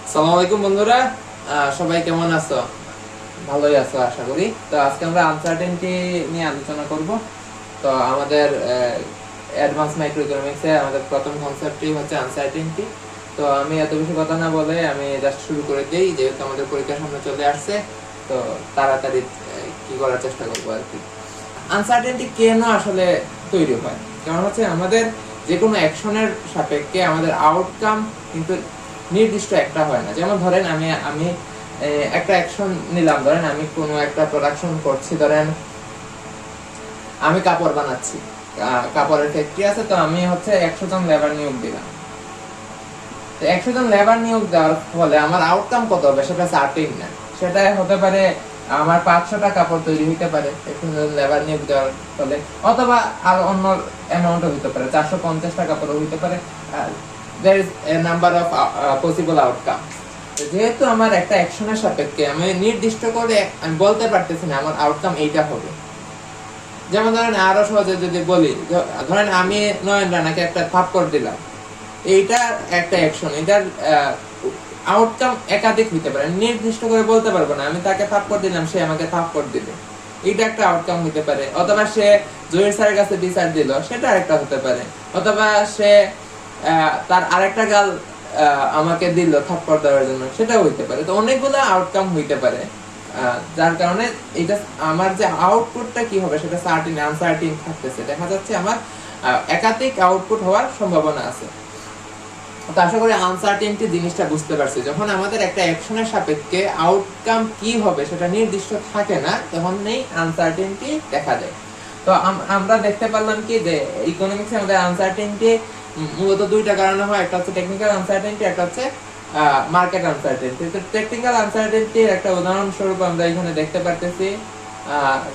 আসসালামু আলাইকুম বন্ধুরা, সবাই কেমন আছো? ভালোই আছো আশা করি। তো আজকে আমরা আনসার্টেনটি নিয়ে আলোচনা করব। তো আমাদের অ্যাডভান্স মাইক্রো ইকোনমিক্সে আমাদের প্রথম কনসেপ্টই হচ্ছে আনসার্টেনটি। তো আমি এত বেশি কথা না বলে আমি জাস্ট শুরু করে দেই, যেহেতু আমাদের পরীক্ষার সামনে চলে আসছে। তো তাড়াতাড়ি কি করার চেষ্টা করবো আর কি। আনসার্টেনটি কেন আসলে তৈরি হয়? কারণ হচ্ছে আমাদের যে কোনো অ্যাকশনের সাপেক্ষে আমাদের আউটকাম কিন্তু নির্দিষ্ট একটা হয় না। যেমন ধরেন আমি আমি একটা অ্যাকশন নিলাম, ধরেন আমি কোনো একটা প্রোডাকশন করছি, ধরেন আমি কাপড় বানাচ্ছি, কাপড়ের ফ্যাক্টরি আছে, তো আমি হচ্ছে 100 জন লেবার নিয়োগ দিলাম। তো 100 জন লেবার নিয়োগ দেওয়ার ফলে আমার আউটকাম কত হবে সেটা সার্টেন না। সেটা হতে পারে আমার 500টা কাপড় তৈরি হইতে পারে 100 জন লেবার নিয়োগ দেওয়ার ফলে, অথবা আর অন্য অ্যামাউন্টও হইতে পারে, 450টা কাপড়ও হইতে পারে। there is a number of possible outcome. যেহেতু আমার একটা অ্যাকশনের সাপেক্ষে আমি নির্দিষ্ট করে আমি বলতে পারতেছি না আমার আউটকাম এইটা হবে। যেমন ধরেন আরো সহজে যদি বলি, ধরেন আমি নয়ন রানাকে একটা থাপ্পড় দিলাম, এইটা একটা অ্যাকশন, এটার আউটকাম একাধিক হইতে পারে, নির্দিষ্ট করে বলতে পারবো না। আমি তাকে থাপ্পড় দিলাম, সে আমাকে থাপ্পড় দিল, এটা একটা আউটকাম হইতে পারে। অথবা সে জহির স্যারের কাছে বিচার দিল, সেটা আরেকটা হতে পারে। অথবা সে তার আরেকটা গাল আমাকে দিল থাপ্পড় দেওয়ার জন্য, সেটাও হইতে পারে। তো অনেকগুলো আউটকাম হইতে পারে, যার কারণে এটা আমার যে আউটপুটটা কি হবে সেটা সার্টেন আনসার্টেন থাকতেছে। দেখা যাচ্ছে আমার একাধিক আউটপুট হওয়ার সম্ভাবনা আছে। তো আশা করি আনসার্টেনটি জিনিসটা বুঝতে পারছি। যখন আমাদের একটা অ্যাকশনের সাপেক্ষে আউটকাম কি হবে সেটা নির্দিষ্ট থাকে না, তখন নেই আনসার্টেনটি দেখা যায়। তো আমরা দেখতে পারলাম কি যে ইকোনমিক্সে আমাদের আনসার্টেনটি মূলত দুইটা কারণে হয়। একটা হচ্ছে টেকনিক্যাল আনসার্টেনটি, একটা হচ্ছে মার্কেট আনসার্টেনটি। তো টেকনিক্যাল আনসার্টেনটির একটা উদাহরণস্বরূপ আমরা এখানে দেখতে পারতেছি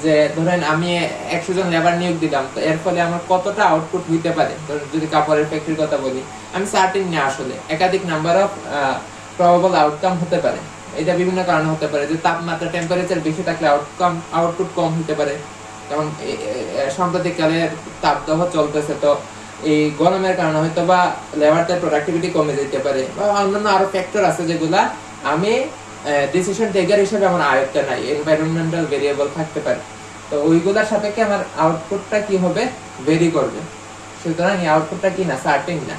যে ধরেন আমি 100 জন লেবার নিয়োগ দিলাম, তো এর ফলে আমার কতটা আউটপুট হইতে পারে। যদি কাপড়ের ফ্যাক্টরির কথা বলি, আমি সার্টেন না, আসলে একাধিক নাম্বার অফ প্রবাবল আউটকাম হতে পারে। এটা বিভিন্ন কারণে হতে পারে, যে তাপমাত্রা টেম্পারেচার বেশি থাকলে আউটপুট কম হতে পারে। যেমন সাম্প্রতিক কালে তাপদাহ চলতেছে, তো এই গরমের কারণে হয়তো বা লেবারদের প্রোডাক্টিভিটি কমে যেতে পারে, বা অন্যান্য আরো ফ্যাক্টর আছে যেগুলা আমি ডিসিশন টেকার হিসেবে আমার আয়ত্তে নাই, এনভায়রনমেন্টাল ভেরিয়েবল থাকতে পারে। তো ওইগুলোর সাপেক্ষে আমার আউটপুটটা কি হবে, ভেরি করবে। সুতরাং এই আউটপুটটা কি না, সার্টেন না।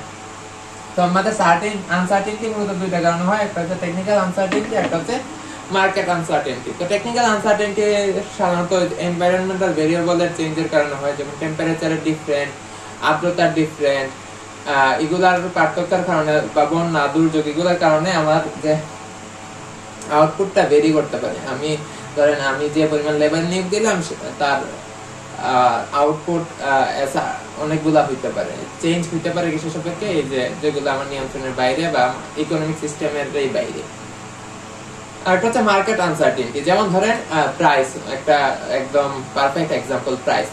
তো আমাদের সার্টেন আনসার্টেনটি মূলত দুইটা কারণে হয়, একটা হচ্ছে টেকনিক্যাল আনসার্টেনটি, একটা হচ্ছে মার্কেট আনসার্টেনটি। তো টেকনিক্যাল আনসার্টেনটি সাধারণত এনভায়রনমেন্টাল ভেরিয়েবলের চেঞ্জের কারণে হয়, যেমন টেম্পারেচারের ডিফারেন্ট, আর্দ্রতার ডিফারেন্ট, এগুলার পার্থক্যের কারণে, বা বন্যা দুর্যোগ, এগুলোর কারণে আমার যে আউটপুটটা ভেরি করতে পারে। আমি ধরেন আমি যে পরিমাণ লেবার নিয়োগ দিলাম তার আউটপুট অনেকগুলা হইতে পারে, চেঞ্জ হইতে পারে কিছু সাপেক্ষে, এই যে যেগুলো আমার নিয়ন্ত্রণের বাইরে বা ইকোনমিক সিস্টেমের বাইরে। আর একটা হচ্ছে মার্কেট আনসার্টেনটি। যেমন ধরেন প্রাইস, একটা একদম পারফেক্ট এক্সাম্পল প্রাইস।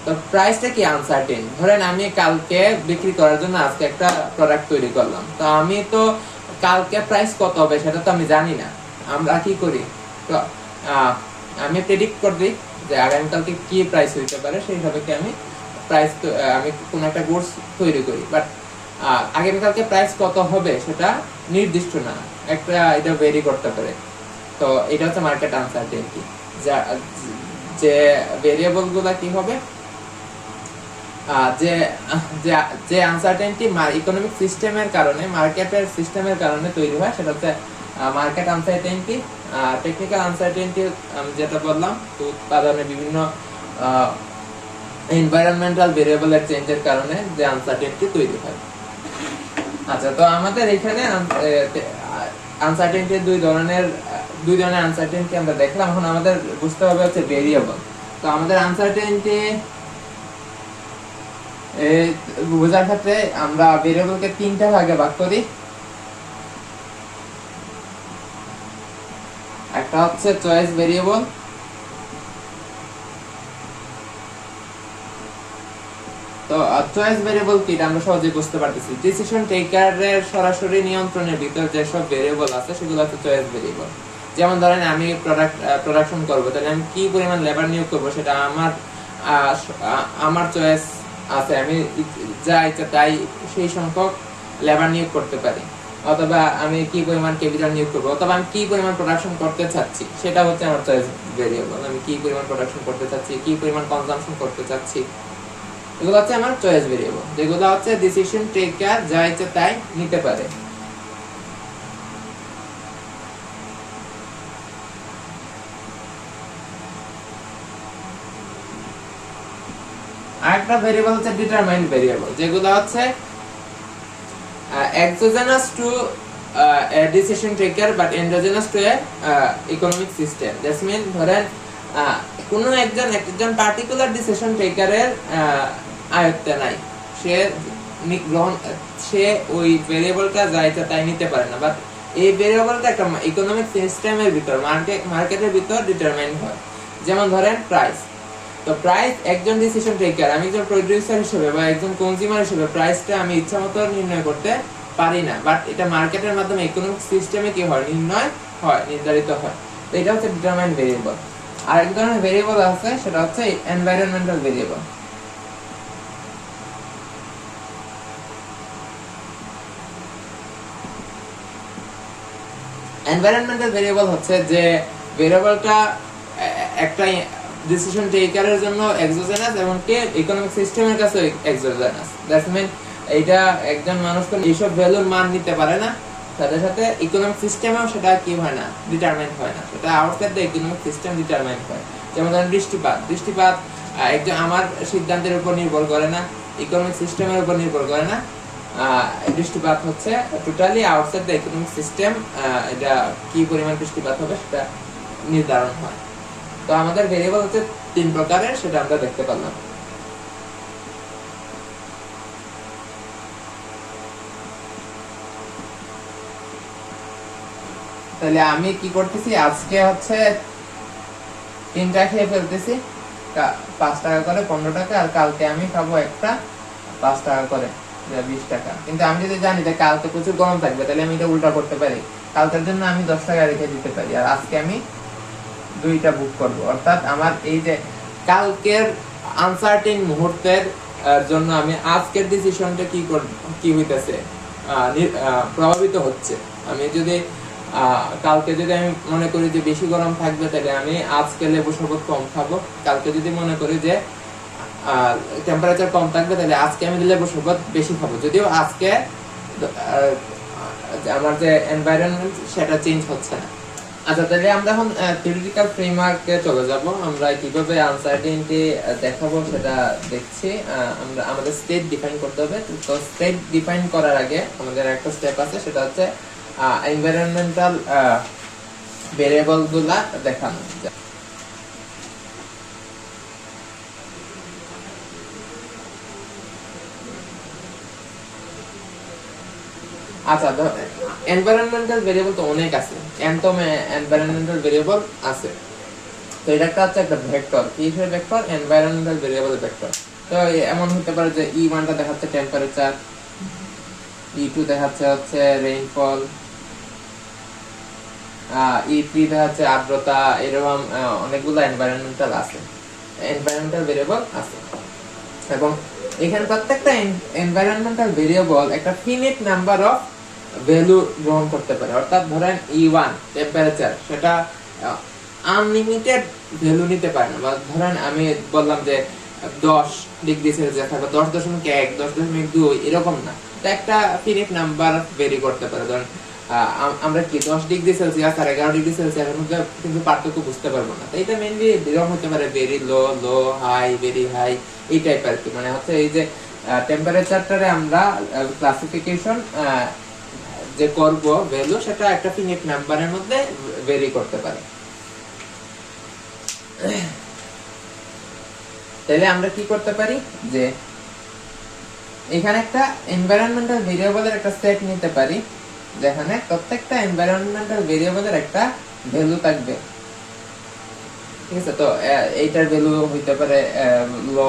তো প্রাইসটা কি আনসার্টেন। ধরেন আমি কালকে বিক্রি করার জন্য আজকে একটা প্রোডাক্ট তৈরি করলাম, তো আমি তো কালকে প্রাইস কত হবে সেটা তো আমি জানি না। আমরা কি করি, তো আমি প্রেডিক্ট করে দিই যে আগামীকালকে কি প্রাইস হইতে পারে, সেই সাপেক্ষে আমি প্রাইস, আমি কোন একটা গুডস তৈরি করি, বাট আগামীকালকে প্রাইস কত হবে সেটা নির্দিষ্ট না, একটা এটা ভেরি করতে পারে। তো এটা হচ্ছে মার্কেট আনসার্টেনটি, যে ভেরিয়েবল গুলা কি হবে, যে যে আনসার্টেনটি ইকোনমিক সিস্টেমের কারণে, মার্কেটের সিস্টেমের কারণে তৈরি হয়, সেটা হচ্ছে মার্কেট আনসার্টেনটি। টেকনিক্যাল আনসার্টেনটি আমি যেটা বললাম, তো উৎপাদনে বিভিন্ন এনভায়রনমেন্টাল ভেরিয়েবলের চেঞ্জের কারণে যে আনসার্টেনটি তৈরি হয়। আচ্ছা, তো আমাদের এখানে আনসার্টেনটি দুই ধরনের আনসার্টেনটি আমরা দেখলাম। এখন আমাদের বুঝতে হবে হচ্ছে ভেরিয়েবল। তো আমাদের আনসার্টেনটি বোঝার ক্ষেত্রে আমরা ভেরিয়েবলকে তিনটা ভাগে ভাগ করি। একটা হচ্ছে চয়েস ভেরিয়েবল, তো চয়েস ভেরিয়েবল কি আমরা সহজেই বুঝতে পারতেছি। ডিসিশন টেকারের সরাসরি নিয়ন্ত্রণের ভিতর যেসব ভেরিয়েবল আছে সেগুলো হচ্ছে চয়েস ভেরিয়েবল। যেমন ধরেন আমি প্রোডাকশন করব, তাহলে আমি কি পরিমাণ লেবার নিয়োগ করব সেটা আমার চয়েস আছে। আমি যা ইচ্ছা তাই সেই সংখ্যক লেবার নিয়োগ করতে পারি। অথবা আমি কি পরিমাণ ক্যাপিটাল নিয়োগ করব, অথবা আমি কি পরিমাণ প্রোডাকশন করতে চাচ্ছি, সেটা হচ্ছে আমার চয়েস ভেরিয়েবল। আমি কি পরিমাণ প্রোডাকশন করতে চাচ্ছি, কি পরিমাণ কনজাম্পশন করতে চাচ্ছি, এগুলো হচ্ছে আমার চয়েস ভেরিয়েবল, যেগুলো হচ্ছে ডিসিশন টেকার যা ইচ্ছে তাই নিতে পারে। আরেকটা ভেরিয়েবল হচ্ছে ডিটারমাইন্ড ভেরিয়েবল, যেগুলো হচ্ছে exogenous to a decision taker but endogenous to a economic system. That means ধরেন কোনো একজন পার্টিকুলার ডিসিশন টেকারের আয়ত্তে নাই, সে সে ওই ভেরিয়েবলটা যা ইচ্ছা তাই নিতে পারে না, বাট এই ভেরিয়েবলটা একটা ইকোনমিক সিস্টেমের ভিতর মার্কেটের ভিতর ডিটারমাইন হয়। যেমন ধরেন প্রাইস, তো প্রাইস একজন ডিসিশন টেকার, আমি একজন প্রোডিউসার হিসেবে বা একজন কনজিউমার হিসেবে প্রাইসটা আমি ইচ্ছামতো নির্ণয় করতে পারি না, বাট এটা মার্কেটের মাধ্যমে ইকোনমিক সিস্টেমে কি হয়, নির্ধারিত হয়। তো এটা হচ্ছে ডিটারমাইন্ড ভেরিয়েবল। আরেক ধরনের ভেরিয়েবল আছে, সেটা হচ্ছে এনভায়রনমেন্টাল ভেরিয়েবল। এনভায়রনমেন্টাল ভেরিয়েবল হচ্ছে যে ভেরিয়েবলটা একটা ডিসিশন টেকারের জন্য এক্সোজেনাস এবং কে ইকোনমিক সিস্টেমের কাছে এক্সোজেনাস। দ্যাটস মিন এইটা একজন মানুষ কোন এইসব ভ্যালুর মান নিতে পারে না, সাথে সাথে ইকোনমিক সিস্টেমেও সেটা কি হয় না, ডিটারমাইন হয় না, সেটা outside the economic system determine হয়। যেমন ধরেন বৃষ্টিপাত একজন আমার সিদ্ধান্তের উপর নির্ভর করে না, ইকোনমিক সিস্টেমের উপর নির্ভর করে না। বৃষ্টিপাত হচ্ছে totally outside the economic system, এটা কি পরিমাণ বৃষ্টিপাত হবে সেটা নির্ধারণ হয়। তো আমাদের ভেরিয়েবল হচ্ছে 3 প্রকারের, সেটা আমরা দেখতে পারলাম। তাহলে আমি কি করতেছি, আজকে হচ্ছে 3টা খেয়ে ফেলতেছি, 5 টাকা করে 15 টাকা, আর কালকে আমি খাবো একটা 5 টাকা করে 20 টাকা। কিন্তু আমি যদি জানি যে কালকে প্রচুর গরম থাকবে, তাহলে আমি এটা উল্টা করতে পারি, কালকের জন্য আমি 10 টাকা রেখে দিতে পারি, আর আজকে আমি 2টা বুক করব। অর্থাৎ আমার এই যে কালকের আনসার্টেন মুহূর্তের জন্য আমি আজকের ডিসিশনটা কি হইতেছে, প্রভাবিত হচ্ছে। আমি যদি কালকে যদি আমি মনে করি যে বেশি গরম থাকবে, তাহলে আমি আজকে লেবু শরবত কম খাবো। কালকে যদি মনে করি যে টেম্পারেচার কম থাকবে, তাহলে আজকে আমি লেবু শরবত বেশি খাবো, যদিও আজকে আমার যে এনভায়রনমেন্ট সেটা চেঞ্জ হচ্ছে না। আচ্ছা, তাহলে আমরা এখন থিওরিটিক্যাল ফ্রেমওয়ার্কে চলে যাব। আমরা কিভাবে আনসার্টেনিটি দেখাবো সেটা দেখছি। আমরা আমাদের স্টেট ডিফাইন করতে হবে। তো স্টেট ডিফাইন করার আগে আমাদের একটা স্টেপ আছে, সেটা হচ্ছে এনভায়রনমেন্টাল ভেরিয়েবলগুলা দেখানো। আচ্ছা, এনভায়রনমেন্টাল ভেরিয়েবল তো অনেক আছে, এনভায়রনমেন্টাল ভেরিয়েবল আছে। তো এটা হচ্ছে একটা ভেক্টর, কি হিসেবে ভেক্টর, এনভায়রনমেন্টাল ভেরিয়েবল ভেক্টর। তো এমন হতে পারে যে E1 টা দেখাচ্ছে টেম্পারেচার, E2 দেখাচ্ছে হচ্ছে রেইনফল, E3 দেখাচ্ছে আর্দ্রতা, এরকম অনেকগুলো এনভায়রনমেন্টাল ভেরিয়েবল আছে। এবং এখানে প্রত্যেকটা এনভায়রনমেন্টাল ভেরিয়েবল একটা ফিনিট নাম্বার অফ ভ্যালু গ্রহণ করতে পারে। অর্থাৎ ধরেন E1 টেম্পারেচার, সেটা আনলিমিটেড ভ্যালু নিতে পারে না। বা ধরেন আমি বললাম যে 10 ডিগ্রি সেলসিয়াস থাকবে, 10.1, 10.2, এরকম না, এটা একটা ফিনিট নাম্বার ভেরি করতে পারে। ধরেন আমরা কি 10 ডিগ্রি সেলসিয়াস আর 11 ডিগ্রি সেলসিয়াসের মধ্যে কিন্তু পার্থক্য বুঝতে পারবো না। তো এটা মেইনলি এরকম হতে পারে, very low, low high, very high, এই টাইপ আর কি। মানে হচ্ছে এই যে টেম্পারেচারটারে আমরা ক্লাসিফিকেশন যে করব ভ্যালু, সেটা একটা ফিনিট নাম্বারের মধ্যে ভেরি করতে পারে। তাহলে আমরা কি করতে পারি, যে এখানে একটা এনভায়রনমেন্টাল ভেরিয়েবলের একটা সেট নিতে পারি, যেখানে প্রত্যেকটা এনভায়রনমেন্টাল ভেরিয়েবলের একটা ভ্যালু থাকবে। ঠিক আছে, তো এইটার ভ্যালু হইতে পারে লো,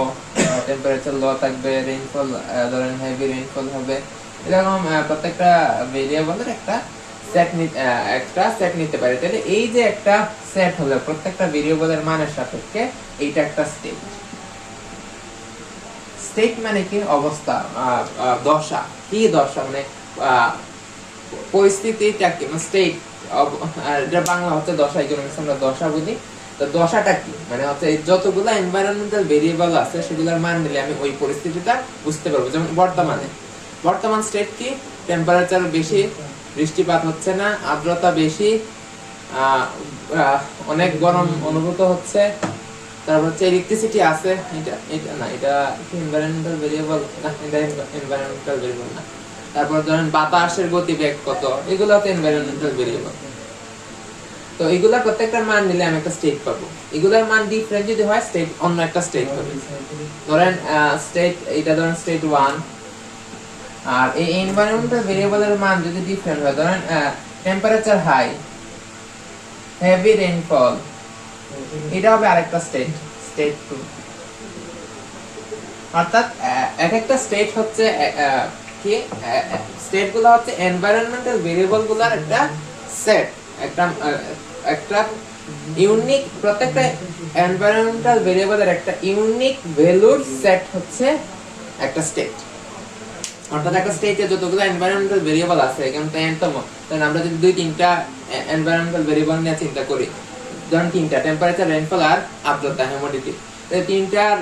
টেম্পারেচার লো থাকবে, রেইনফল ধরেন হেভি রেইনফল হবে, এরকম প্রত্যেকটা ভেরিয়েবলের একটা সেট নিতে পারে। তাহলে এই যে একটা সেট হলো প্রত্যেকটা ভেরিয়েবলের মানের সাপেক্ষে, এইটা একটা স্টেট। স্টেট মানে কি, অবস্থা, দশা। কি দশা মানে পরিস্থিতিটা কি স্টেট, এটা বাংলা হচ্ছে দশা, ইকোনমিক্স আমরা দশা বলি। তো দশাটা কি মানে হচ্ছে যতগুলো এনভায়রনমেন্টাল ভেরিয়েবল আছে সেগুলোর মান নিলে আমি ওই পরিস্থিতিটা বুঝতে পারবো। যেমন বর্তমান স্টেট কি, টেম্পারেচার বেশি, বৃষ্টিপাত হচ্ছে না, আর্দ্রতা বেশি, অনেক গরম অনুভূত হচ্ছে, তারপর হচ্ছে ইলেকট্রিসিটি আছে। এটা এনভায়রনমেন্টাল ভেরিয়েবল না, এটা এনভায়রনমেন্টাল ভেরিয়েবল না। তারপর ধরেন বাতাসের গতিবেগ কত, এগুলো তো এনভায়রনমেন্টাল ভেরিয়েবল। তো এগুলা প্রত্যেকটার মান নিলে আমি একটা স্টেট পাবো। এগুলার মান ডিফারেন্ট যদি হয়, স্টেট অন্য একটা স্টেট পাবে। ধরেন স্টেট, এটা ধরেন স্টেট 1, আর এই এনভায়রনমেন্টাল ভেরিয়েবলের মান যদি ডিফারেন্ট হয়, ধরেন টেম্পারেচার হাই, হেভি রেইনফল, এটা হবে আরেকটা স্টেট, স্টেট 2। অর্থাৎ এক একটা স্টেট হচ্ছে কি, স্টেটগুলো হচ্ছে এনভায়রনমেন্টাল ভেরিয়েবলগুলোর একটা সেট, একটা ইউনিক, প্রত্যেকটা এনভায়রনমেন্টাল ভেরিয়েবলের একটা ইউনিক ভ্যালুর সেট হচ্ছে একটা স্টেট। অর্থাৎ একটা স্টেটে যতগুলো এনভায়রনমেন্টাল ভেরিয়েবল আছে, এখানে তো এনতম, তাহলে আমরা যদি 2-3টা এনভায়রনমেন্টাল ভেরিয়েবল নিয়ে চিন্তা করি, ধরেন 3টা, টেম্পারেচার, রেইনফল আর আর্দ্রতা, হিউমিডিটি, এই তিনটার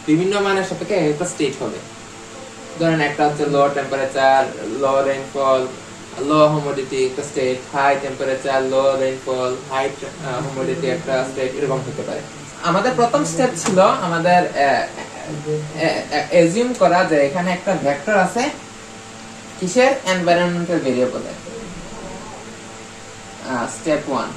বিভিন্ন মানের সাপেক্ষে একটা স্টেট হবে। ধরেন একটা হচ্ছে লো টেম্পারেচার, লো রেইনফল, লো হিউমিডিটি একটা স্টেট, হাই টেম্পারেচার, লো রেইনফল, হাই হিউমিডিটি একটা স্টেট, এরকম হতে পারে। আমাদের প্রথম স্টেপ ছিল আমাদের এজিউম করা যে এখানে একটা ভেক্টর আছে কিসের, এনভায়রনমেন্টাল ভেরিয়েবলের, স্টেপ 1।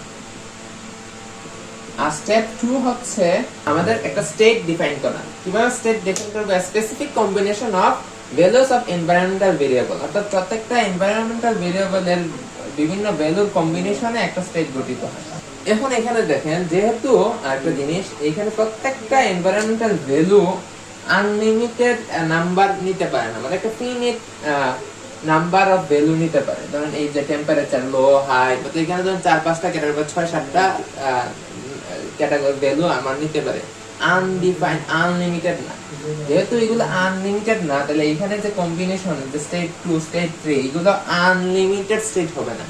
আর স্টেপ 2 হচ্ছে আমাদের একটা স্টেট ডিফাইন করা। কিভাবে স্টেট ডিফাইন করব, specific combination of values of environmental variable, অর্থাৎ প্রত্যেকটা এনভায়রনমেন্টাল ভেরিয়েবলের বিভিন্ন ভ্যালুর কম্বিনেশনে একটা স্টেট গঠিত হয়। এখন এখানে দেখেন, যেহেতু একটা জিনিস, এখানে প্রত্যেকটা এনভায়রনমেন্টাল ভ্যালু আনলিমিটেড নাম্বার নিতে পারে না, মানে একটা ফিনিট নাম্বার অফ ভ্যালু নিতে পারে। ধরেন এই যে টেম্পারেচার, লো, হাই, তো এখানে ধরেন 4-5টা ক্যাটাগরি বা 6-7টা ক্যাটাগরি ভ্যালু আমার নিতে পারে, আনডিফাইন্ড, আনলিমিটেড না। যেহেতু এগুলো আনলিমিটেড না, তাহলে এখানে যে কম্বিনেশন, যে স্টেট 2, স্টেট 3, এগুলো আনলিমিটেড স্টেট হবে না,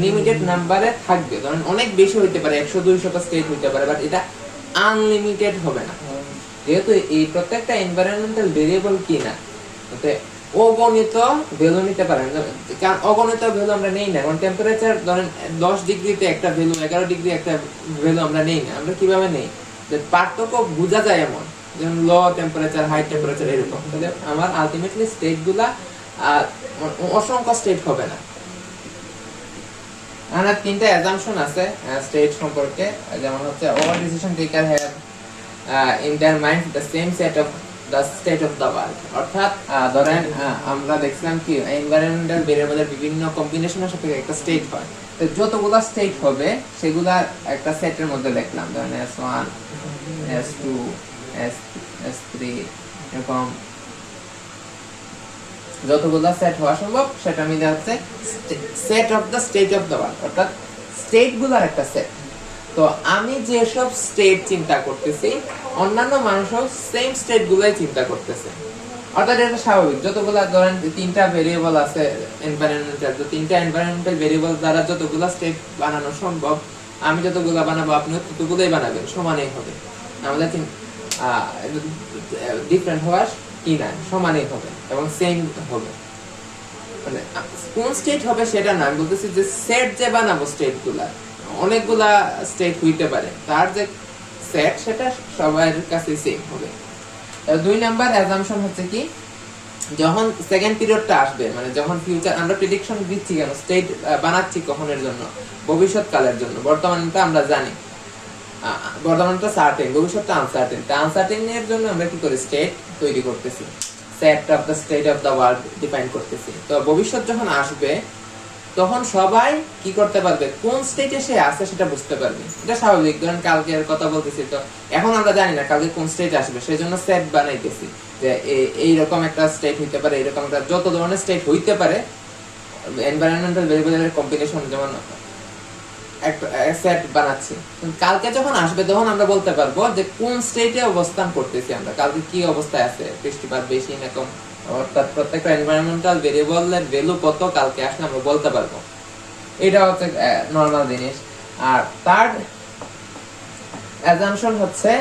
লিমিটেড নাম্বারে থাকবে। ধরেন অনেক বেশি হইতে পারে, 100-200টা স্টেট হইতে পারে, বাট এটা আনলিমিটেড হবে না। যেহেতু এই প্রত্যেকটা এনভায়রনমেন্টাল ভেরিয়েবল কি না, অগণিত ভ্যালু নিতে পারেন, কারণ অগণিত ভ্যালু আমরা নেই না। কারণ টেম্পারেচার ধরেন 10 ডিগ্রিতে একটা ভ্যালু, 11 ডিগ্রি একটা ভ্যালু আমরা নেই না। আমরা কিভাবে নেই, যে পার্থক্য বোঝা যায় এমন, যেমন লো টেম্পারেচার, হাই টেম্পারেচার, এরকম। তাহলে আমার আলটিমেটলি স্টেটগুলা অসংখ্য স্টেট হবে না। আর 3টা অ্যাজাম্পশন আছে স্টেট সম্পর্কে, যেমন হচ্ছে all decision taker have in their mind the same set of the state of the world। অর্থাৎ ধরেন আমরা দেখছিলাম কি, এনভায়রনমেন্টাল ভেরিয়েবলের বিভিন্ন কম্বিনেশনের সাথে একটা স্টেট হয়। তো যতগুলো স্টেট হবে সেগুলা একটা সেটের মধ্যে লিখলাম, ধরেন S1, S2, S3, এরকম যতগুলো সেট হওয়া সম্ভব সেটা মিলে হচ্ছে set of the state of the world, অর্থাৎ স্টেটগুলোর একটা সেট। তো আমি যেসব স্টেট চিন্তা করতেছি, অন্যান্য মানুষও সেম স্টেটগুলোই চিন্তা করতেছে। অর্থাৎ এটা স্বাভাবিক। যতগুলা ধরেন 3টা ভেরিয়েবল আছে এনভায়রনমেন্টাল, তো 3টা এনভায়রনমেন্টাল ভেরিয়েবল দ্বারা যতগুলা স্টেট বানানো সম্ভব, আমি যতগুলা বানাবো আপনি ততগুলোই বানাবেন, সমানই হবে। আমাদের ডিফারেন্ট হওয়ার কি না, সমানই হবে এবং সেম হবে। মানে কোন স্টেট হবে সেটা না, আমি বলতেছি যে সেট যে বানাবো স্টেটগুলা, অনেকগুলা স্টেট হইতে পারে, তার যে সেট সেটা সবার কাছে সেম হবে। 2 নাম্বার অ্যাজাম্পশন হচ্ছে কি, যখন সেকেন্ড পিরিয়ডটা আসবে, মানে যখন ফিউচার, আমরা প্রেডিকশন দিচ্ছি কেন, স্টেট বানাচ্ছি কখনের জন্য, ভবিষ্যৎকালের জন্য। বর্তমানটা আমরা জানি, বর্তমানটা সার্টেন, ভবিষ্যৎটা আনসার্টেন। আনসার্টেন এর জন্য আমরা কি করি, স্টেট তৈরি করতেছি, set of the state of the world define করতেছি। তো ভবিষ্যৎ যখন আসবে তখন সবাই কি করতে পারবে, কোন স্টেটে সে আছে সেটা বুঝতে পারবে। এটা স্বাভাবিক। ধরেন কালকের কথা বলতেছি, তো এখন আমরা জানি না কালকে কোন স্টেট আসবে, সেই জন্য সেট বানাইতেছি যে এইরকম একটা স্টেট হইতে পারে, এরকম একটা, যত ধরনের স্টেট হইতে পারে এনভায়রনমেন্টাল ভেরিয়েবলের কম্বিনেশন, যেমন একটা সেট বানাচ্ছি। কালকে যখন আসবে তখন আমরা বলতে পারবো যে কোন স্টেটে অবস্থান করতেছি আমরা, কালকে কি অবস্থায় আছে, বৃষ্টিপাত বেশি না কম, অর্থাৎ প্রত্যেকটা এনভায়রনমেন্টাল ভেরিয়েবলের ভ্যালু কত কালকে আসলে আমরা বলতে পারবো। এটা হচ্ছে নরমাল জিনিস। আর থার্ড অ্যাজাম্পশন হচ্ছে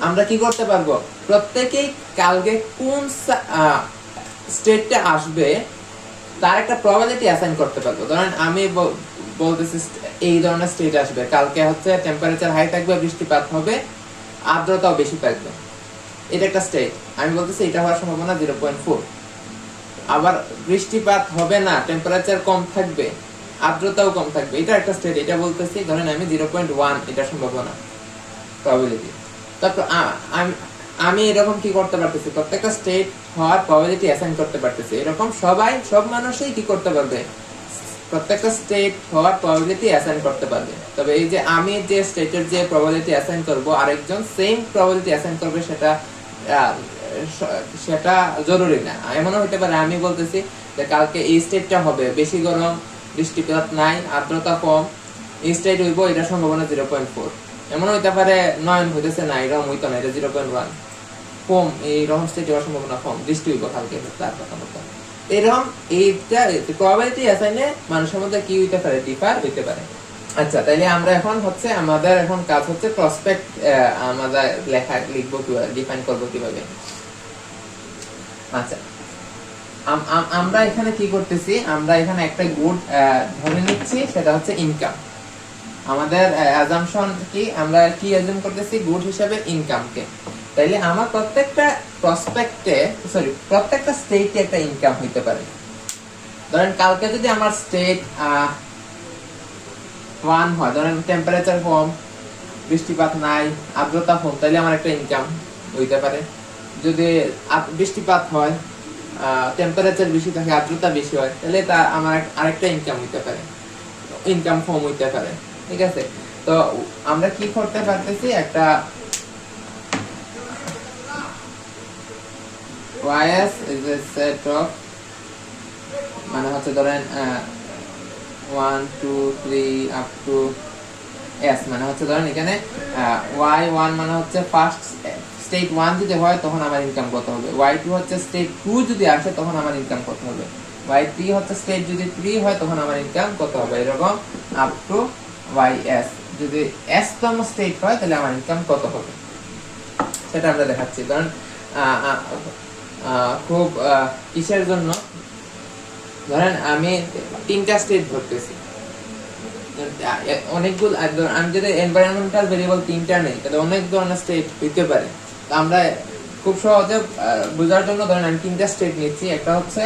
আমরা কি করতে পারবো, প্রত্যেকেই কালকে কোন স্টেটটা আসবে তার একটা প্রবাবিলিটি অ্যাসাইন করতে পারবো। ধরেন আমি বলতেছি এই ধরনের স্টেট আসবে, কালকে হচ্ছে টেম্পারেচার হাই থাকবে, বৃষ্টিপাত হবে, আর্দ্রতাও বেশি থাকবে, এটা একটা স্টেট। আমি বলতেছি এটা হওয়ার সম্ভাবনা 0.4। আবার বৃষ্টিপাত হবে না, টেম্পারেচার কম থাকবে, আর্দ্রতাও কম থাকবে, এটা একটা স্টেট। এটা বলতেছি ধরেন আমি 0.1 এটা সম্ভাবনা প্রবাবিলিটি। তারপর আমি এরকম কি করতে পারতেছি, প্রত্যেকটা স্টেট হওয়ার প্রবাবিলিটি অ্যাসাইন করতে পারতেছি। এরকম সব মানুষই কি করতে পারবে, প্রত্যেকটা স্টেট হওয়ার প্রবাবিলিটি অ্যাসাইন করতে পারবে। তবে এই যে আমি যে স্টেটের যে প্রবাবিলিটি অ্যাসাইন করব, আরেকজন সেম প্রবাবিলিটি অ্যাসাইন করবে সেটা জরুরি না। এমনও হতে পারে আমি বলতেছি যে কালকে এই স্টেটটা হবে, বেশি গরম, বৃষ্টিপাত নাই, আর্দ্রতা কম, এই স্টেট হইব, এটা সম্ভাবনা 0.4। এমন হইতে পারে নয়ন হইতেছে না, এরকম হইতো না, এটা 0.1 কম, এইরকম স্টেট হওয়ার সম্ভাবনা কম, বৃষ্টি হইব কালকে, তার কথা মতো। এরকম এইটা প্রবাবিলিটি অ্যাসাইনে মানুষের মধ্যে কি হইতে পারে, ডিফার হইতে পারে। আচ্ছা, তাইলে আমরা এখন হচ্ছে আমাদের এখন কাজ হচ্ছে প্রসপেক্ট আমরা লিখবো কিভাবে, ডিফাইন করবো কিভাবে। আচ্ছা, আমরা এখানে কি করতেছি, আমরা এখানে একটা গুড ধরে নিচ্ছি, সেটা হচ্ছে ইনকাম। আমাদের অ্যাজাম্পশন কি, আমরা কি অ্যাজিউম করতেছি, গুড হিসেবে ইনকামকে। তাইলে আমার প্রত্যেকটা স্টেটে একটা ইনকাম হইতে পারে। ধরেন কালকে যদি আমার স্টেট 1 হয়, ধরেন টেম্পারেচার কম, বৃষ্টিপাত নাই, আর্দ্রতা কম, তাইলে আমার একটা ইনকাম হইতে পারে। যদি বৃষ্টিপাত হয়, টেম্পারেচার বেশি থাকে, আর্দ্রতা বেশি হয়, তাহলে তা আমার আরেকটা ইনকাম হইতে পারে, ইনকাম কম হইতে পারে। ঠিক আছে, তো আমরা কি করতে পারতেছি, একটা YS is a set of, মানে হচ্ছে ধরেন 1 2 3 আপ টু S, মানে হচ্ছে ধরেন এখানে Y1 মানে হচ্ছে ফার্স্ট স্টেট 1 যদি হয় তখন আমার ইনকাম কত হবে, Y2 হচ্ছে স্টেট 2 যদি আসে তখন আমার ইনকাম কত হবে, Y3 হচ্ছে স্টেট যদি 3 হয় তখন আমার ইনকাম কত হবে, এরকম আপ টু YS। যদি S তম স্টেট হয় তাহলে আমার ইনকাম কত হবে, সেটা আমরা দেখাচ্ছি। কারণ খুব কিসের জন্য, ধরেন আমি 3টা স্টেট ধরতেছি, অনেকগুলো, আমি যদি এনভায়রনমেন্টাল ভেরিয়েবল 3টা নেই তাহলে অনেক ধরনের স্টেট হইতে পারে। আমরা খুব সহজে বোঝার জন্য ধরেন আমি 3টা স্টেট নিচ্ছি। একটা হচ্ছে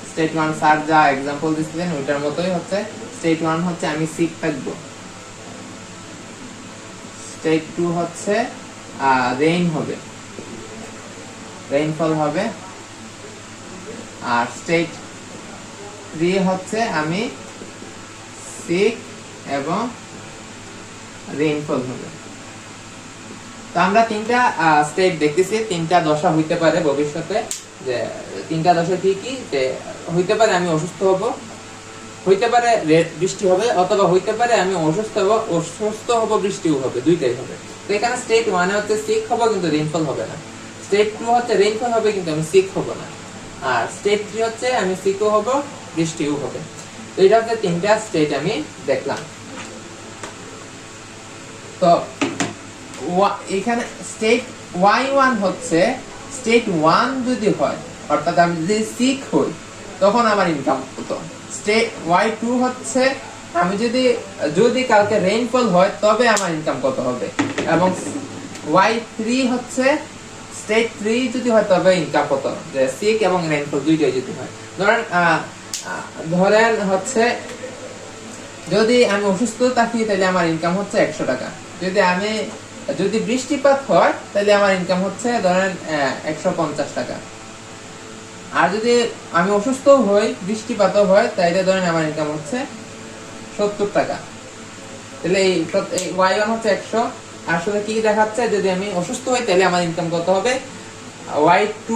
স্টেট 1, স্যার যা एग्जांपल দিছিলেন ওইটার মতোই হচ্ছে। স্টেট 1 হচ্ছে আমি সিক থাকবো, স্টেট 2 হচ্ছে রেইন হবে, রেইনফল হবে, আর স্টেট 3 হচ্ছে আমি সিক এবং রেইনফল হবে। তো আমরা 3টা স্টেট দেখতেছি, 3টা দশা হইতে পারে ভবিষ্যতে। যে 3টা দশা কি কি, যে হইতে পারে আমি অসুস্থ হব, হইতে পারে বৃষ্টি হবে, অথবা হইতে পারে আমি অসুস্থ হব বৃষ্টিও হবে, দুইটাই হবে। তো এখানে স্টেট 1 হচ্ছে সিক হব কিন্তু রেইনফল হবে না, স্টেট 2 হচ্ছে রেইনফল হবে কিন্তু আমি সিক হব না, আর স্টেট 3 হচ্ছে আমি সিকও হব বৃষ্টিও হবে। তো এটা হচ্ছে 3টা স্টেট আমি দেখলাম। তো এখানে স্টেট Y1 হচ্ছে স্টেট 1 যদি হয়, অর্থাৎ আমি যদি সিক হই তখন আমার ইনকাম কত। স্টেট Y2 হচ্ছে আমি যদি কালকে রেইনফল হয় তবে আমার ইনকাম কত হবে, এবং Y3 হচ্ছে স্টেট 3 যদি হয় তবে ইনকাম কত, যে সিক এবং রেইনফল দুইটাই যদি হয়। ধরেন হচ্ছে যদি আমি অসুস্থ থাকি তাহলে আমার ইনকাম হচ্ছে 100 টাকা, যদি বৃষ্টিপাত হয় তাহলে আমার ইনকাম হচ্ছে ধরেন 150 টাকা, আর যদি আমি অসুস্থ হই, বৃষ্টিপাতও হয়, তাইলে ধরেন আমার ইনকাম হচ্ছে 70 টাকা। তাহলে এই Y1 হচ্ছে 100, আসলে কি দেখাচ্ছে, যদি আমি অসুস্থ হই তাহলে আমার ইনকাম কত হবে, Y2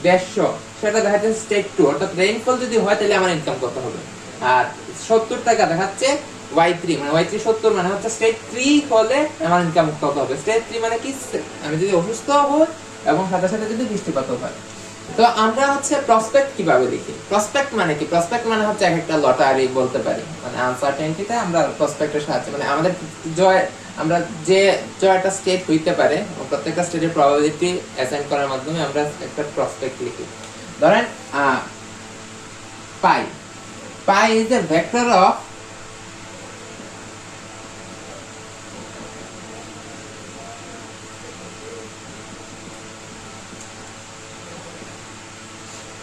150, সেটা দেখাচ্ছে স্টেট 2, অর্থাৎ রেইনফল যদি হয় তাহলে আমার ইনকাম কত হবে। আর 70 টাকা দেখাচ্ছে Y3, মানে Y3 70 মানে হচ্ছে স্টেট 3 হলে আমার ইনকাম কত হবে। স্টেট 3 মানে কি, আমি যদি অসুস্থ হব এবং সাথে সাথে যদি বৃষ্টিপাতও হয়। তো আমরা হচ্ছে প্রসপেক্ট কিভাবে লিখি? প্রসপেক্ট মানে কি? প্রসপেক্ট মানে হচ্ছে একটা লটারি বলতে পারি, মানে আনসার্টেনিটিতে আমরা প্রসপেক্টের সাহায্যে, মানে আমাদের জয়, আমরা যে জয়টা স্টেট হইতে পারে প্রত্যেকটা স্টেটের প্রবাবিলিটি অ্যাসাইন করার মাধ্যমে আমরা একটা প্রসপেক্ট লিখি। ধরেন pi, pi is a vector of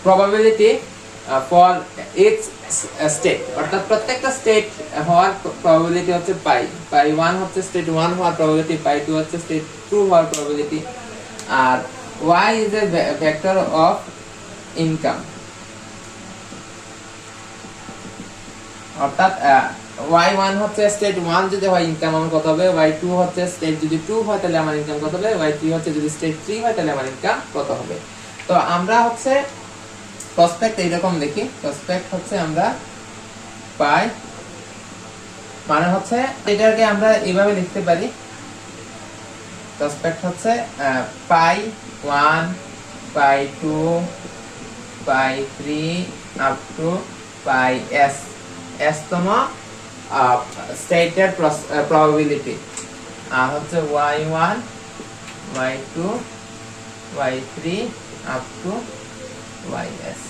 probability for each state, অর্থাৎ প্রত্যেকটা স্টেট হওয়ার probability হচ্ছে পাই। পাই 1 হচ্ছে স্টেট 1 হওয়ার probability, পাই 2 হচ্ছে স্টেট 2 হওয়ার probability। R y is a vector of income, অর্থাৎ y1 হচ্ছে স্টেট 1 যদি হয় ইনকাম আমার কত হবে, y2 হচ্ছে স্টেট যদি 2 হয় তাহলে আমার ইনকাম কত হবে, y3 হচ্ছে যদি স্টেট 3 হয় তাহলে আমার ইনকাম কত হবে। তো আমরা হচ্ছে প্রসপেক্ট এইরকম দেখি। প্রসপেক্ট হচ্ছে আমরা পাই মানে হচ্ছে এটাকে আমরা এইভাবে লিখতে পারি, প্রসপেক্ট হচ্ছে পাই 1 পাই 2 পাই 3 up to pi s, s তম স্টেটের প্রবাবিলিটি, আর হচ্ছে y1 y2 y3 up to ys।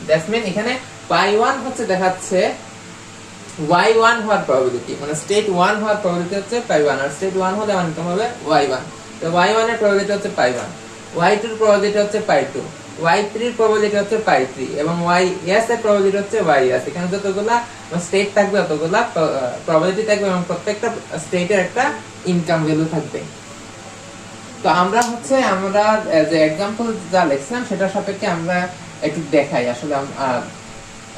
That's mean এখানে পাই 1 হচ্ছে দেখাচ্ছে y1 হওয়ার প্রবাবিলিটি, মানে স্টেট 1 হওয়ার প্রবাবিলিটি হচ্ছে পাই 1, আর স্টেট 1 হলে আমার ইনকাম হবে y1। তো y1 এর প্রবাবিলিটি হচ্ছে পাই 1, y2 এর প্রবাবিলিটি হচ্ছে পাই 2, y3 এর প্রবাবিলিটি হচ্ছে পাই 3 এবং ys এর প্রবাবিলিটি হচ্ছে ys। এখানে যতগুলা স্টেট থাকবে ততগুলা প্রবাবিলিটি থাকবে এবং প্রত্যেকটা স্টেটের একটা ইনকাম ভ্যালু থাকবে। তো আমরা হচ্ছে আমরা যে एग्जांपल যা লিখছিলাম সেটা সাপেক্ষে আমরা একটু দেখাই আসলে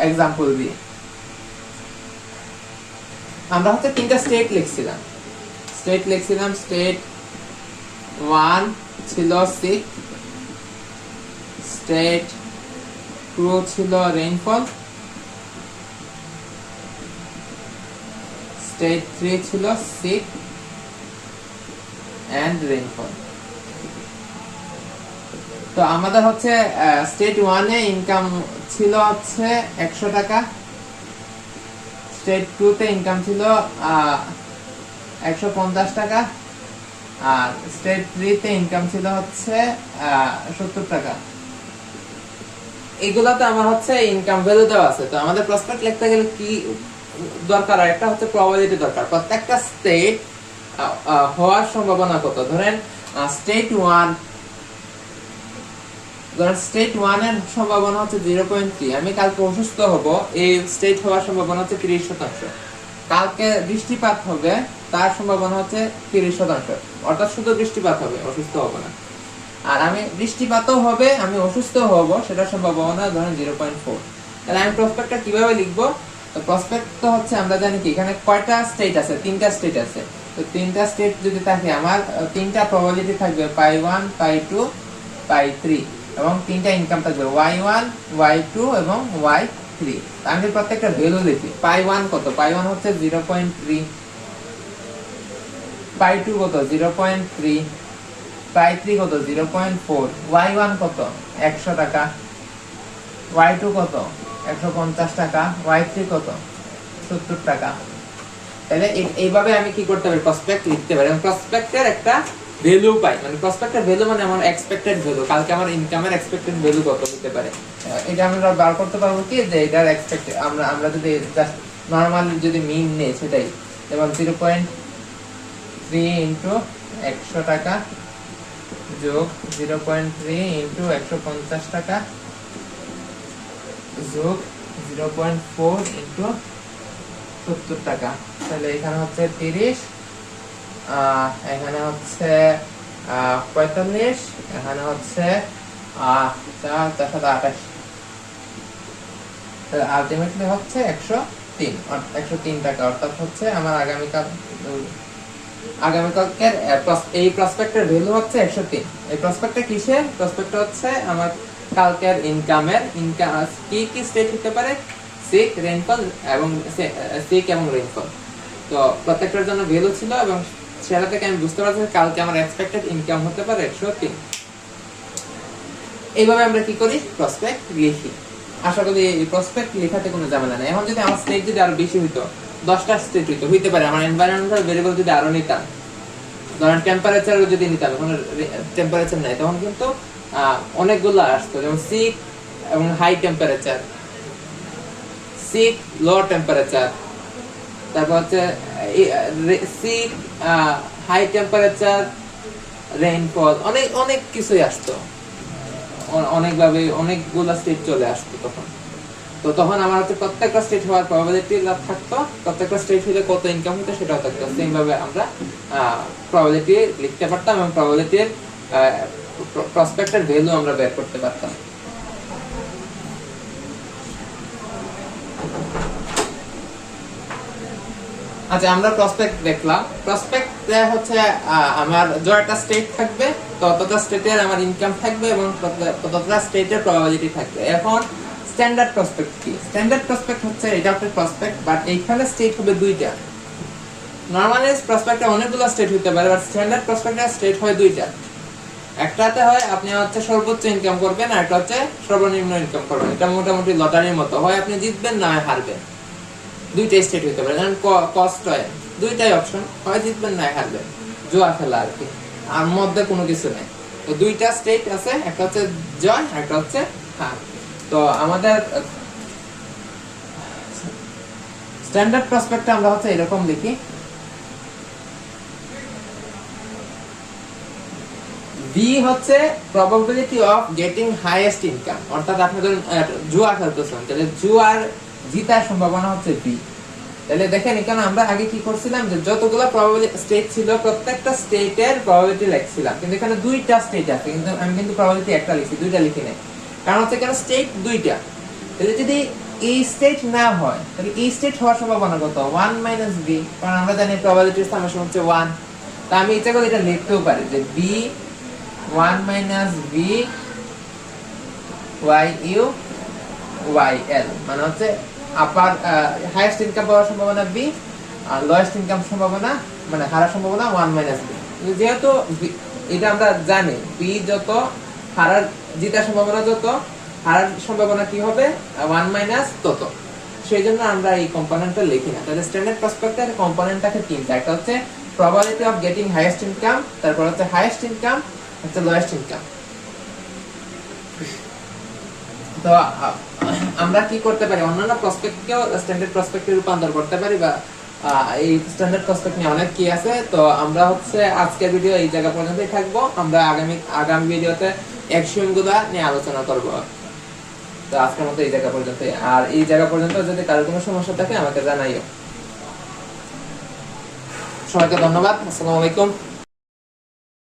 एग्जांपल দিয়ে। আমরা হচ্ছে তিনটা স্টেট লিখছিলাম, স্টেট 1 ছিল সিক, স্টেট 2 ছিল রেইনফল, স্টেট 3 ছিল সিক এন্ড রেইনফল। তো আমাদের হচ্ছে স্টেট 1 এ ইনকাম ছিল হচ্ছে 100 টাকা, স্টেট 2 তে ইনকাম ছিল 150 টাকা, আর স্টেট 3 তে ইনকাম ছিল হচ্ছে 70 টাকা। এগুলাতে আমার হচ্ছে ইনকাম ভ্যালু দেওয়া আছে। তো আমাদের প্রসপেক্ট লিখতে গেলে কি দরকার? একটা হচ্ছে প্রবাবিলিটি দরকার, প্রত্যেকটা স্টেট হওয়ার সম্ভাবনা কত। ধরেন স্টেট 1, ধরেন স্টেট 1 এর সম্ভাবনা হচ্ছে 0.3, আমি কালকে অসুস্থ হব, এই স্টেট হওয়ার সম্ভাবনা হচ্ছে 30%। কালকে বৃষ্টিপাত হবে, তার সম্ভাবনা হচ্ছে 30%, অর্থাৎ শুধু বৃষ্টিপাত হবে, অসুস্থ হব না। আর আমি বৃষ্টিপাতও হবে, আমি অসুস্থ হব, সেটার সম্ভাবনা ধরেন 0.4। তাহলে আমি প্রসপেক্টটা কিভাবে লিখব? তো প্রসপেক্ট তো হচ্ছে আমরা জানি কি এখানে কয়টা স্টেট আছে, তিনটা স্টেট আছে। তো তিনটা স্টেট যদি থাকে আমার তিনটা প্রবাবিলিটি থাকবে, পাই 1 পাই 2 পাই 3, এবং তিনটা ইনকাম থাকবে y1 y2 এবং y3। আমি প্রত্যেকটা ভ্যালু লিখি। পাই 1 কত? পাই 1 হচ্ছে 0.3, পাই 2 কত? 0.3, পাই 3 কত? 0.4, y1 কত? 100 টাকা, y2 কত? 150 টাকা, y3 কত? 70 টাকা। তাহলে এইভাবে আমি কি করতে পারি? প্রসপেক্ট লিখতে পারি। প্রসপেক্টের একটা ভ্যালু পাই, মানে প্রসপেক্টের ভ্যালু মানে আমার এক্সপেক্টেড ভ্যালু, কালকে আমার ইনকামের এক্সপেক্টেড ভ্যালু কত হতে পারে এটা আমরা বার করতে পারবো কি, যে এটার এক্সপেক্টেড আমরা যদি জাস্ট নরমাল যদি মিন নেই সেটাই, যেমন 0.3 ইনটু 100 টাকা যোগ 0.3 ইনটু 150 টাকা যোগ 0.4 ইনটু 70 টাকা। তাহলে এখানে হচ্ছে 30, এখানে হচ্ছে 45, এখানে হচ্ছে 428, আলটিমেটলি হচ্ছে 103 টাকা। অর্থাৎ হচ্ছে আমার আগামীকালকের এই প্রসপেক্টের ভ্যালু হচ্ছে 103। এই প্রসপেক্টটা কিসের? প্রসপেক্টটা হচ্ছে আমার কালকের ইনকামের। ইনকাম কি কি স্টেট হতে পারে? সিক, রেইনফল এবং সিক এবং রেইনফল। তো প্রত্যেকটার জন্য ভ্যালু ছিল এবং সেটা থেকে আমি বুঝতে পারছি কালকে আমার এক্সপেক্টেড ইনকাম হতে পারে 103। এইভাবে আমরা কি করি, প্রসপেক্ট লিখি। আশা করি এই প্রসপেক্ট লেখাতে কোনো ঝামেলা নেই। এখন যদি আমার স্টেট যদি আরো বেশি হইতো, 10টা স্টেট হইতে পারে, আমার এনভায়রনমেন্টাল ভেরিয়েবল যদি আরো নিতাম, ধরেন টেম্পারেচারও যদি নিতাম, এখন টেম্পারেচার নাই, তখন কিন্তু অনেকগুলো আসতো, যেমন সিক এবং হাই টেম্পারেচার, সিক লো টেম্পারেচার, তারপর হচ্ছে সিক হাই টেম্পারেচার রেইনফল, অনেক অনেক কিছুই আসতো, অনেকভাবে অনেকগুলো স্টেট চলে আসতো তখন। তো তখন আমার হচ্ছে প্রত্যেকটা স্টেট হওয়ার প্রবাবিলিটি থাকতো, প্রত্যেকটা স্টেট হইলে কত ইনকাম হতো সেটাও থাকতো। সেম ভাবে আমরা প্রবাবিলিটি লিখতে পারতাম এবং প্রবাবিলিটির প্রসপেক্টের ভ্যালু আমরা বের করতে পারতাম। আচ্ছা, আমরা প্রসপেক্ট দেখলাম। প্রসপেক্ট হচ্ছে আমার যতটা স্টেট থাকবে ততটা স্টেটের আমার ইনকাম থাকবে এবং ততটা স্টেটের প্রবাবিলিটি থাকবে। এখন স্ট্যান্ডার্ড প্রসপেক্ট কি? স্ট্যান্ডার্ড প্রসপেক্ট হচ্ছে এটা একটা প্রসপেক্ট, বাট এইখানে স্টেট হবে দুইটা। নরমালি প্রসপেক্টে অনেকগুলো স্টেট হতে পারে, বাট স্ট্যান্ডার্ড প্রসপেক্টে স্টেট হয় দুইটা। একটাতে হয় আপনি হচ্ছে সর্বোচ্চ ইনকাম করবেন, আর একটা হচ্ছে সর্বনিম্ন ইনকাম করবেন। এটা মোটামুটি লটারির মতো, হয় আপনি জিতবেন না হয় হারবেন। দুইটাই স্টেট হতে পারে, যেমন কস্ট হয়, দুইটাই অপশন, হয় জিতবেন না হয় হারবেন, জোয়া খেলা আর কি, আর মধ্যে কোনো কিছু নেই। তো দুইটা স্টেট আছে, একটা হচ্ছে জয়, একটা হচ্ছে হার। তো আমাদের স্ট্যান্ডার্ড প্রসপেক্টে আমরা হচ্ছে এরকম লিখি, বি হচ্ছে probability of getting highest income. অর্থাৎ আপনি ধরুন জুয়া খেলতেছেন, তাহলে জুয়ার জিতার সম্ভাবনা হচ্ছে বি। তাহলে দেখেন এখানে আমরা আগে কি করছিলাম, যে যতগুলো প্রবাবিলিটি স্টেট ছিল প্রত্যেকটা স্টেটের প্রবাবিলিটি লিখছিলাম, কিন্তু এখানে দুইটা স্টেট আছে, কিন্তু আমি কিন্তু প্রবাবিলিটি একটা লিখছি, দুইটা লিখি নাই। কারণ হচ্ছে এখানে স্টেট দুইটা। তাহলে যদি এই স্টেট না হয়, তাহলে এই স্টেট হওয়ার সম্ভাবনা কত? 1 মাইনাস বি, কারণ আমরা জানি প্রবাবিলিটির সামেশন হচ্ছে 1। তা আমি ইচ্ছা করে এটা লিখতেও পারি যে B 1 minus B Y U Y L, মানে হচ্ছে আপার হাইয়েস্ট ইনকাম পাওয়ার সম্ভাবনা বি, আর লোয়েস্ট ইনকাম সম্ভাবনা মানে হারার সম্ভাবনা 1 মাইনাস বি। যেহেতু এটা আমরা জানি বি যত, হারার জিতার সম্ভাবনা যত, হারার সম্ভাবনা কি হবে 1 মাইনাস তত, সেই জন্য আমরা এই কম্পোনেন্টটা লিখি না। তাহলে স্ট্যান্ডার্ড প্রসপেক্টের কম্পোনেন্ট থাকে তিনটা, একটা হচ্ছে probability of getting highest income, তারপর হচ্ছে হাইয়েস্ট ইনকাম, হচ্ছে লোয়েস্ট ইনকাম। তো আমরা কি করতে পারি, অন্যান্য প্রসপেক্টকেও স্ট্যান্ডার্ড প্রসপেক্টে রূপান্তর করতে পারি, বা এই স্ট্যান্ডার্ড প্রসপেক্ট নিয়ে অনেক কি আছে। তো আমরা হচ্ছে আজকের ভিডিও এই জায়গা পর্যন্তই থাকবো, আমরা আগামী ভিডিওতে অ্যাক্সিওম গুলা নিয়ে আলোচনা করব। তো আজকের মতো এই জায়গা পর্যন্তই, আর এই জায়গা পর্যন্ত যদি কারো কোনো সমস্যা থাকে আমাকে জানাইও। সবাইকে ধন্যবাদ, আসসালামু আলাইকুম।